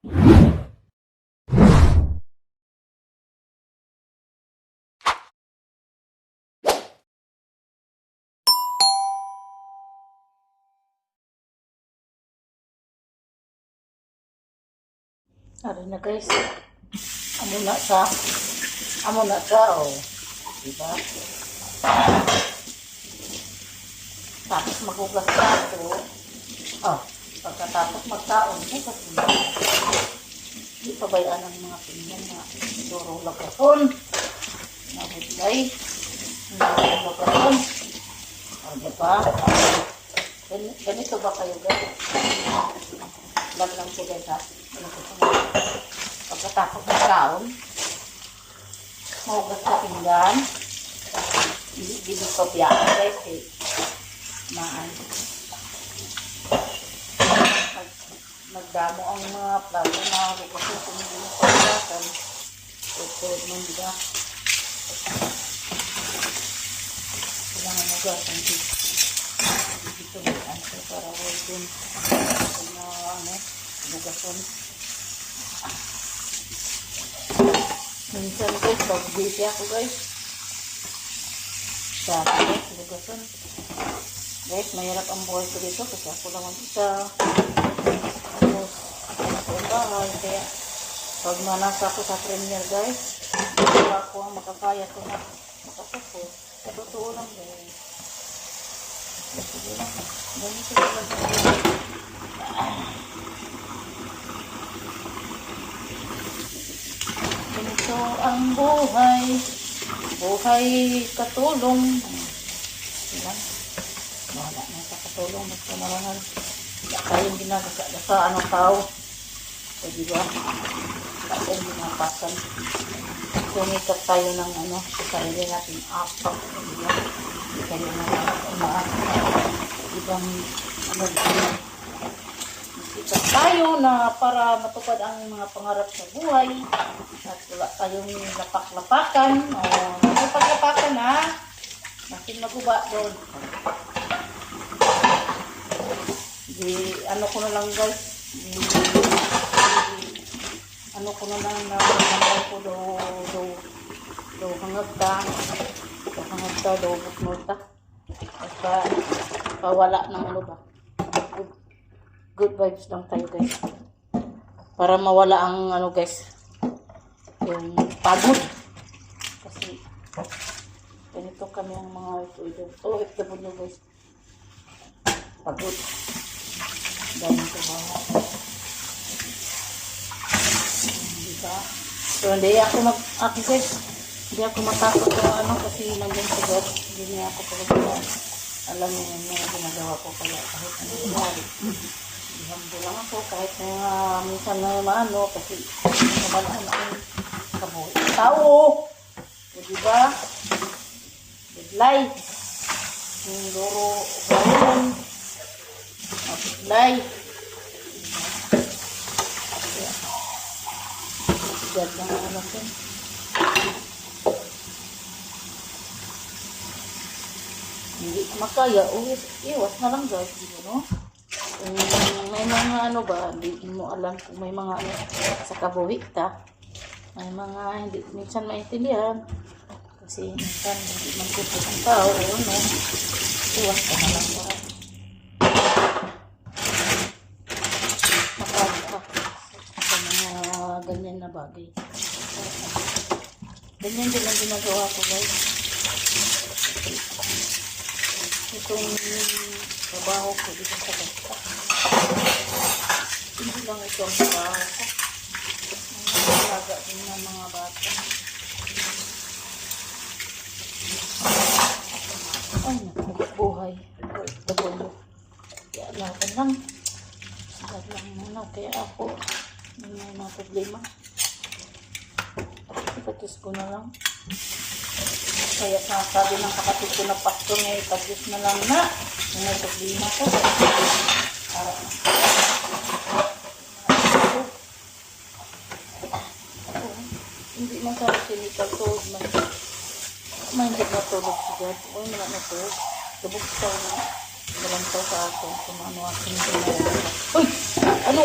Ari na guys. Amo na sa oh. Diba? Tapos magugas ka ito. Oh, pagkatapos magkaon mo kasi hindi pabayaan ang mga pinggan na duro lagason. Nabudlay. Duro lagason. Oh, diba? Ganito ba kayo guys? Lang siya guys ha. Pagkatapos ng kaon, mahugas sa pinggan, hindi pa biyaan guys eh. Nagdamo ang mga plato na hugasin kung hindi mo pagkasan. Ito naman diba? Kailangan hugasan dito. Dito biyaan ko para huwag dun hugasan. Minsan guys, pag busy ako guys, sabi guys, hugasan. Guys, mahirap ang buhay ko dito kasi ako lang ang isa. Tapos, ako ang bahay. Kaya, pag manasa ako sa premier guys, ako ang makakaya ko na makasapos. Sa totoo lang guys. Sige lang. Ganito lang. Ganito ang buhay. Buhay katulong. Sige lang. Wala na sa katulong. Basta nalangan. Wala tayong ginagawa sa anong tao. So, diba? Wala tayong ginapasan. Sumikat tayo ng sa sarili natin. Apak. Diba? Hindi tayo umaak. Ibang sikat tayo na para matupad ang mga pangarap sa buhay. At wala tayong lapak-lapakan. O, napag-lapakan ha. Masin maguba doon. Ko na lang guys, ko na lang na mamay ko do hangag ta do buknota basta pawala ng ba good vibes lang tayo guys para mawala ang guys yung pagod kasi ganito kami ang mga OFW guys pagod dahil sa bahay. Diba? So, hindi ako guys, hindi ako matakot na kasi nandiyan sa God. Hindi niya ako pagkakulan. Alam niya yung mga ginagawa ko kaya kahit ano nangyari. Humble lang ako kahit minsan na kasi nabalaan ako sa buhay. Tao! O diba? Good life. Yung duro, gawin. Apply. Sigat lang ang anak ko. Hindi makaya. Iwas na lang guys. Diba, no? May mga ba, hindi mo alam kung may mga sa kabuhik ta. May mga hindi minsan maintindihan. Kasi minsan hindi man kupit ang tao. Iwas ka na lang ba. Ganyan na bagay. Ganyan din ang ginagawa ko guys. Itong trabaho ko dito sa basta. Hindi lang ito ang trabaho ko. May alaga din ng mga bata. Ay, buhay. Dabulo. Kaya laban lang. Sagad lang muna. Kaya ako may mga problema. Ipatis ko na lang. Kaya sabi ng kapatid ko na pastor na ipatis na lang na. May problema ko. Hindi man sa sinikal to. May hindi natulog si God. Uy, mga natulog. Lubog sa na. Malantaw sa akin. Kung ano aking ginagawa. Uy! Ano?